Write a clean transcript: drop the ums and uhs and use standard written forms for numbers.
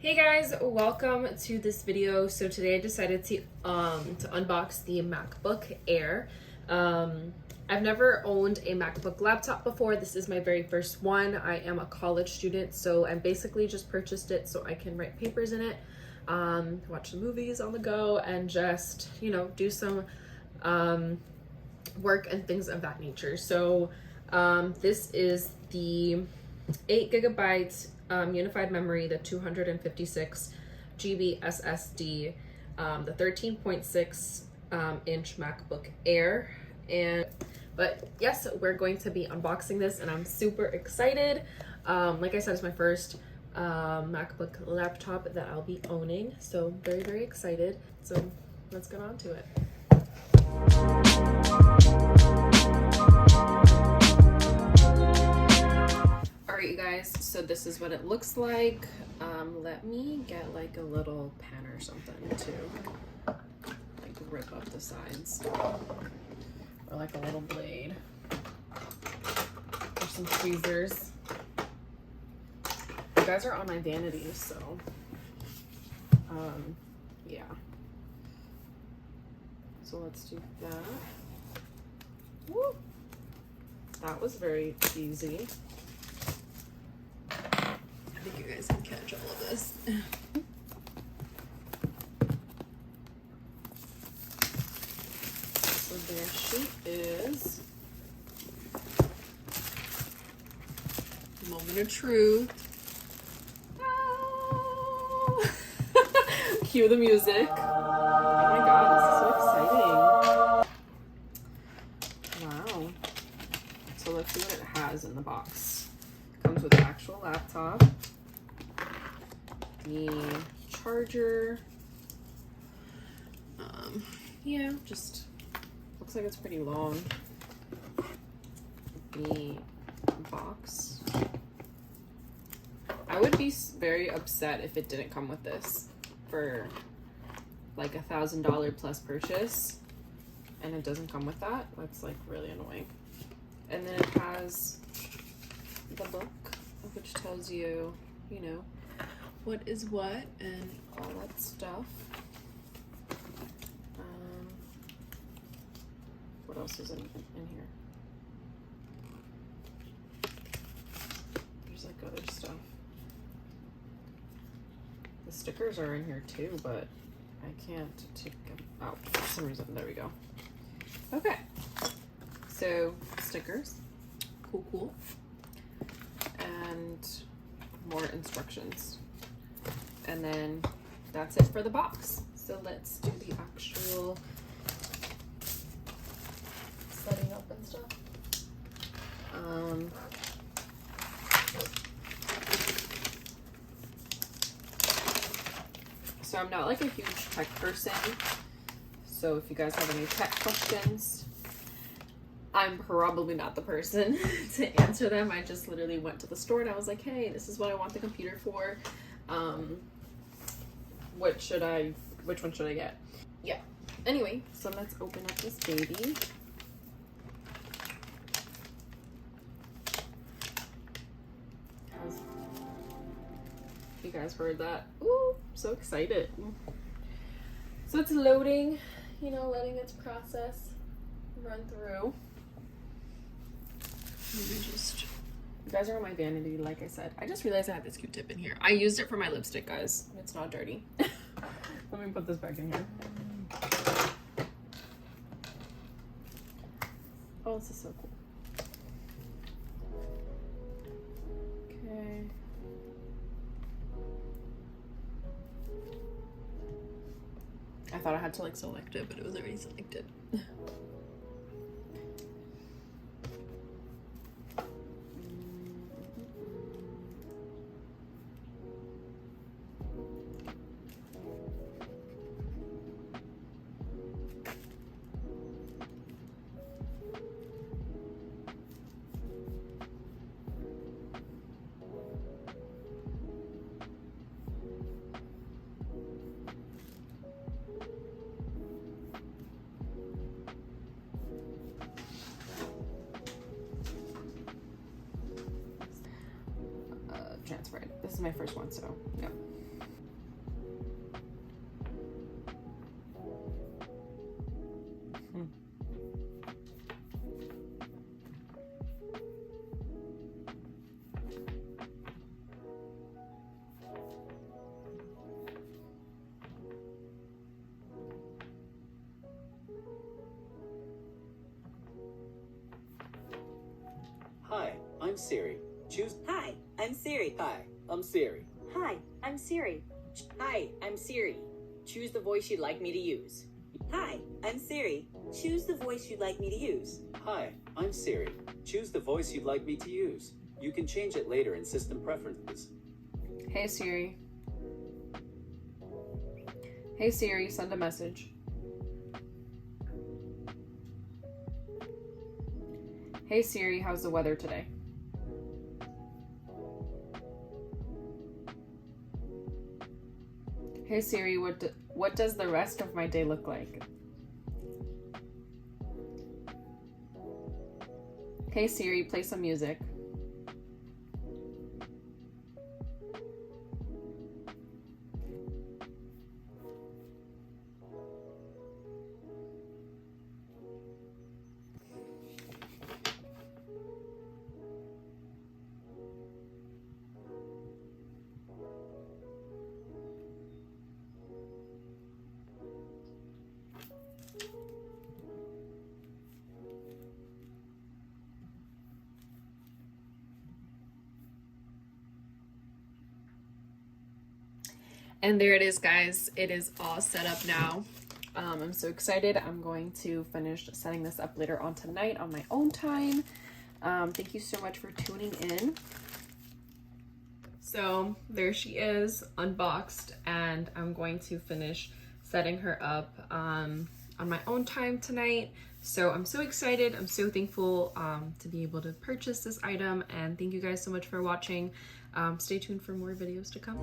Hey guys, welcome to this video. So today I decided to unbox the MacBook Air. I've never owned a MacBook laptop before. This is my very first one. I am a college student, so I basically just purchased it so I can write papers in it, watch the movies on the go, and just, do some work and things of that nature. So this is the 8 GB unified memory, the 256 GB SSD, the 13.6 inch MacBook Air. But yes, we're going to be unboxing this and I'm super excited. Like I said, it's my first MacBook laptop that I'll be owning, so very, very excited. So let's get on to it. Alright you guys, so this is what it looks like. Let me get like a little pen or something to like rip up the sides, or like a little blade, or some tweezers. You guys are on my vanity, so yeah. So let's do that. Woo! That was very easy. I think you guys can catch all of this. So there she is. Moment of truth. Ah! Cue the music. Oh my god, this is so exciting. Wow. So let's see what it has in the box. Comes with the actual laptop, the charger, yeah, just looks like it's pretty long. The box. I would be very upset if it didn't come with this for like $1,000 plus purchase and it doesn't come with that. That's like really annoying. And then it has the book, which tells you, what is what and all that stuff. What else is in here? There's like other stuff. The stickers are in here too, but I can't take them out for some reason. There we go. Okay, so stickers, cool. And more instructions, and then that's it for the box. So let's do the actual setting up and stuff. So I'm not like a huge tech person, so if you guys have any tech questions, I'm probably not the person to answer them. I just literally went to the store and I was like, hey, this is what I want the computer for. Which one should I get? Yeah. Anyway, so let's open up this baby. You guys heard that? Ooh, so excited. So it's loading, letting its process run through. You guys are on my vanity, like I said. I just realized I have this Q-tip in here. I used it for my lipstick, guys. It's not dirty. Let me put this back in here. Oh, this is so cool. Okay. I thought I had to like select it, but it was already selected. Transferred. This is my first one, so yeah. I'm Siri. Choose. Hi, I'm Siri. Hi, I'm Siri. Hi, I'm Siri. Hi, I'm Siri. Choose the voice you'd like me to use. Hi, I'm Siri. Choose the voice you'd like me to use. Hi, I'm Siri. Choose the voice you'd like me to use. You can change it later in system preferences. Hey Siri. Hey Siri, send a message. Hey Siri, how's the weather today? Hey Siri, what does the rest of my day look like? Hey Siri, play some music. And there it is, guys. It is all set up now. I'm so excited. I'm going to finish setting this up later on tonight on my own time. Thank you so much for tuning in. So there she is, unboxed, and I'm going to finish setting her up on my own time tonight. So I'm so excited. I'm so thankful to be able to purchase this item, and thank you guys so much for watching. Stay tuned for more videos to come.